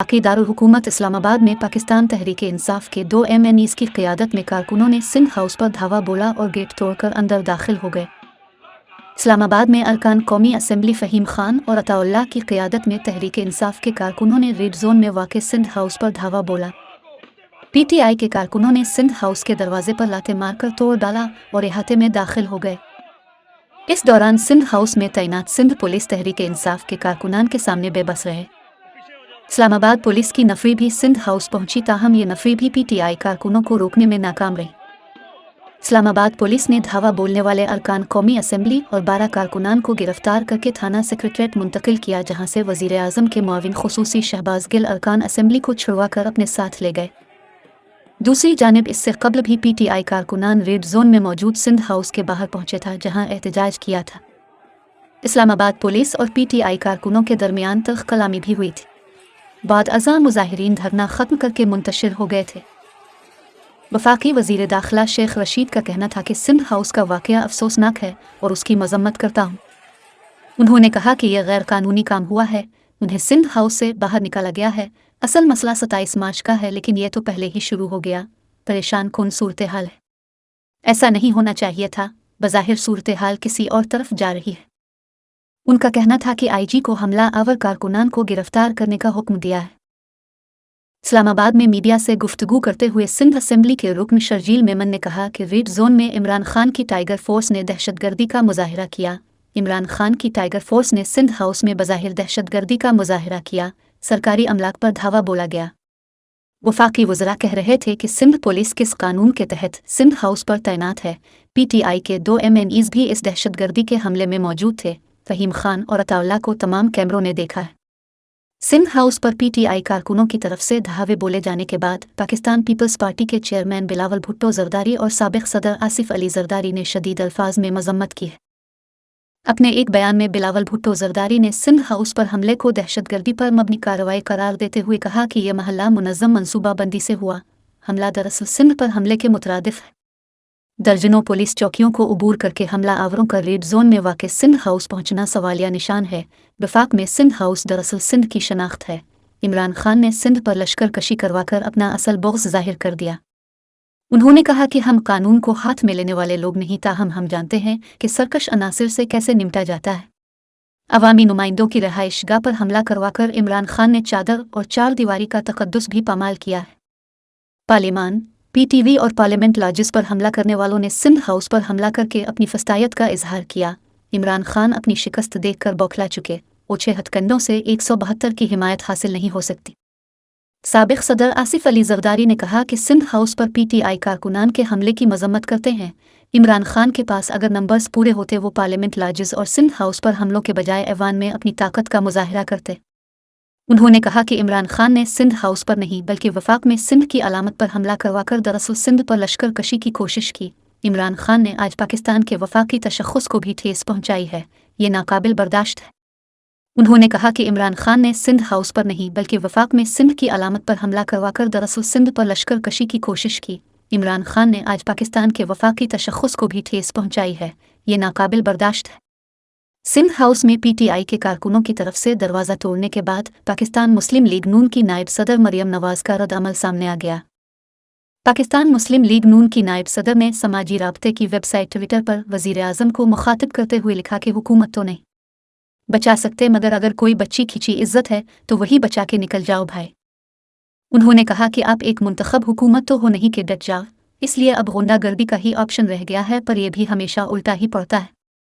बाकी दारुल हुकूमत इस्लामाबाद में पाकिस्तान तहरीक इंसाफ के 2 MNEs की क़यादत में कारकुनों ने सिंध हाउस पर धावा बोला और गेट तोड़कर अंदर दाखिल हो गए। इस्लामाबाद में अरकान कौमी असम्बली फ़हीम खान और अताउल्लाह की क़यादत में तहरीक इंसाफ के कारकुनों ने रेड जोन में वाक़ सिंध हाउस पर धावा बोला। PTI के कारकुनों ने सिंध हाउस के दरवाजे पर लाते मारकर तोड़ डाला और इहाते में दाखिल हो गए। इस दौरान सिंध हाउस में तैनात सिंध पुलिस तहरीक इंसाफ के कारकुनान के सामने बेबस रहे। इस्लामाबाद पुलिस की नफरी भी सिंध हाउस पहुंची, ताहम ये नफरी भी PTI कारकुनों को रोकने में नाकाम रही। इस्लामाबाद पुलिस ने धावा बोलने वाले अरकान कौमी असम्बली और 12 कारकुनान को गिरफ्तार करके थाना सेक्रेटरीट मुंतकिल किया, जहां से वज़ीर आज़म के मुआविन खुसूसी शहबाज गिल अरकान असम्बली को छुड़वा कर अपने साथ ले गए। दूसरी जानिब इससे कबल भी PTI कारकुनान रेड जोन में मौजूद सिंध हाउस के बाहर पहुंचे था, जहां एहतजाज किया था। इस्लामाबाद पुलिस और PTI कारकुनों के दरमियान तल्ख कलामी भी हुई थी। बाद अज़ां मुज़ाहिरीन धरना ख़त्म करके मुंतशिर हो गए थे। वफाकी वज़ीर दाखिला शेख रशीद का कहना था कि सिंध हाउस का वाक़या अफसोसनाक है और उसकी मज़म्मत करता हूँ। उन्होंने कहा कि यह गैर कानूनी काम हुआ है, उन्हें सिंध हाउस से बाहर निकाला गया है। असल मसला 27 मार्च का है, लेकिन यह तो पहले ही शुरू हो गया। परेशान कुन सूरत हाल है, ऐसा नहीं होना चाहिए था। बज़ाहिर सूरत हाल किसी और तरफ जा रही है। उनका कहना था कि IG को हमला आवर कारकुनान को गिरफ्तार करने का हुक्म दिया है। इस्लामाबाद में मीडिया से गुफ्तगू करते हुए सिंध असम्बली के रुकन शर्जील मेमन ने कहा कि रेड जोन में इमरान खान की टाइगर फोर्स ने दहशतगर्दी का मुजाहिरा किया। इमरान खान की टाइगर फोर्स ने सिंध हाउस में बज़ाहिर दहशतगर्दी का मुजाहिरा किया। सरकारी अमलाक पर धावा बोला गया। वफाकी वज़रा कह रहे थे कि सिंध पुलिस किस कानून के तहत सिंध हाउस पर तैनात है। PTI के 2 MNEs भी इस दहशतगर्दी के हमले में मौजूद थे। फ़हीम खान और अताउल्लाह को तमाम कैमरों ने देखा है। सिंध हाउस पर PTI कारकुनों की तरफ से धावे बोले जाने के बाद पाकिस्तान पीपल्स पार्टी के चेयरमैन बिलावल भुट्टो जरदारी और साबिक़ सदर आसिफ अली जरदारी ने शदीद अल्फाज में मज़म्मत की है। अपने एक बयान में बिलावल भुट्टो जरदारी ने सिंध हाउस पर हमले को दहशतगर्दी पर मबनी कार्रवाई करार देते हुए कहा कि यह महल्ला मुनज़्ज़म मनसूबाबंदी से हुआ हमला दरअसल सिंध पर हमले के मुतरादिफ है। दर्जनों पुलिस चौकियों को उबूर करके हमला आवरों का रेड जोन में वाक़ सिंध हाउस पहुंचना सवालिया निशान है। वफाक में सिंध हाउस दरअसल सिंध की शनाख्त है। इमरान खान ने सिंध पर लश्कर कशी करवाकर अपना असल बुग़्ज़ ज़ाहिर कर दिया। उन्होंने कहा कि हम कानून को हाथ में लेने वाले लोग नहीं, ताहम हम जानते हैं कि सरकश अनासिर से कैसे निपटा जाता है। अवामी नुमाइंदों की रहाइशगाह पर हमला करवाकर इमरान खान ने चादर और चार दीवारी का तक़द्दुस भी पामाल किया है। पार्लिमान, PTV और पार्लियामेंट लॉजेस पर हमला करने वालों ने सिंध हाउस पर हमला करके अपनी फस्तायत का इजहार किया। इमरान खान अपनी शिकस्त देखकर बौखला चुके। ओछे हथकंडों से 172 की हिमायत हासिल नहीं हो सकती। साबिक़ सदर आसिफ अली जरदारी ने कहा कि सिंध हाउस पर PTI कारकुनान के हमले की मज़म्मत करते हैं। इमरान खान के पास अगर नंबर्स पूरे होते वो पार्लियामेंट लॉजेस और सिंध हाउस पर हमलों के बजाय ऐवान में अपनी ताकत का मुजाहिरा करते। उन्होंने कहा कि इमरान खान ने सिंध हाउस पर नहीं बल्कि वफाक में सिंध की अलामत पर हमला करवाकर दरअसल सिंध पर लश्कर कशी की कोशिश की। इमरान खान ने आज पाकिस्तान के वफाकी तशख़्ख़ुस को भी ठेस पहुंचाई है, ये नाकाबिल बर्दाश्त है। उन्होंने कहा कि इमरान खान ने सिंध हाउस पर नहीं बल्कि वफाक में सिंध की अलामत पर हमला करवाकर दरअसल सिंध पर लश्कर कशी की कोशिश की। इमरान खान ने आज पाकिस्तान के वफाकी तशख़्ख़ुस को भी ठेस पहुंचाई है, ये नाकाबिल बर्दाश्त है। सिंध हाउस में PTI के कारकुनों की तरफ से दरवाज़ा तोड़ने के बाद पाकिस्तान मुस्लिम लीग नून की नायब सदर मरियम नवाज़ का रद्द अमल सामने आ गया। पाकिस्तान मुस्लिम लीग नून की नायब सदर ने समाजी राब्ते की वेबसाइट ट्विटर पर वज़ीर आज़म को मुखातिब करते हुए लिखा कि हुकूमत तो नहीं बचा सकते, मगर अगर कोई बच्ची खिंची इज्जत है तो वही बचा के निकल जाओ भाई। उन्होंने कहा कि आप एक मुंतखब हुकूमत तो हो नहीं कि डट जाओ, इसलिए अब गुंडागर्दी का ही ऑप्शन रह गया है, पर यह भी हमेशा उल्टा ही पड़ता है।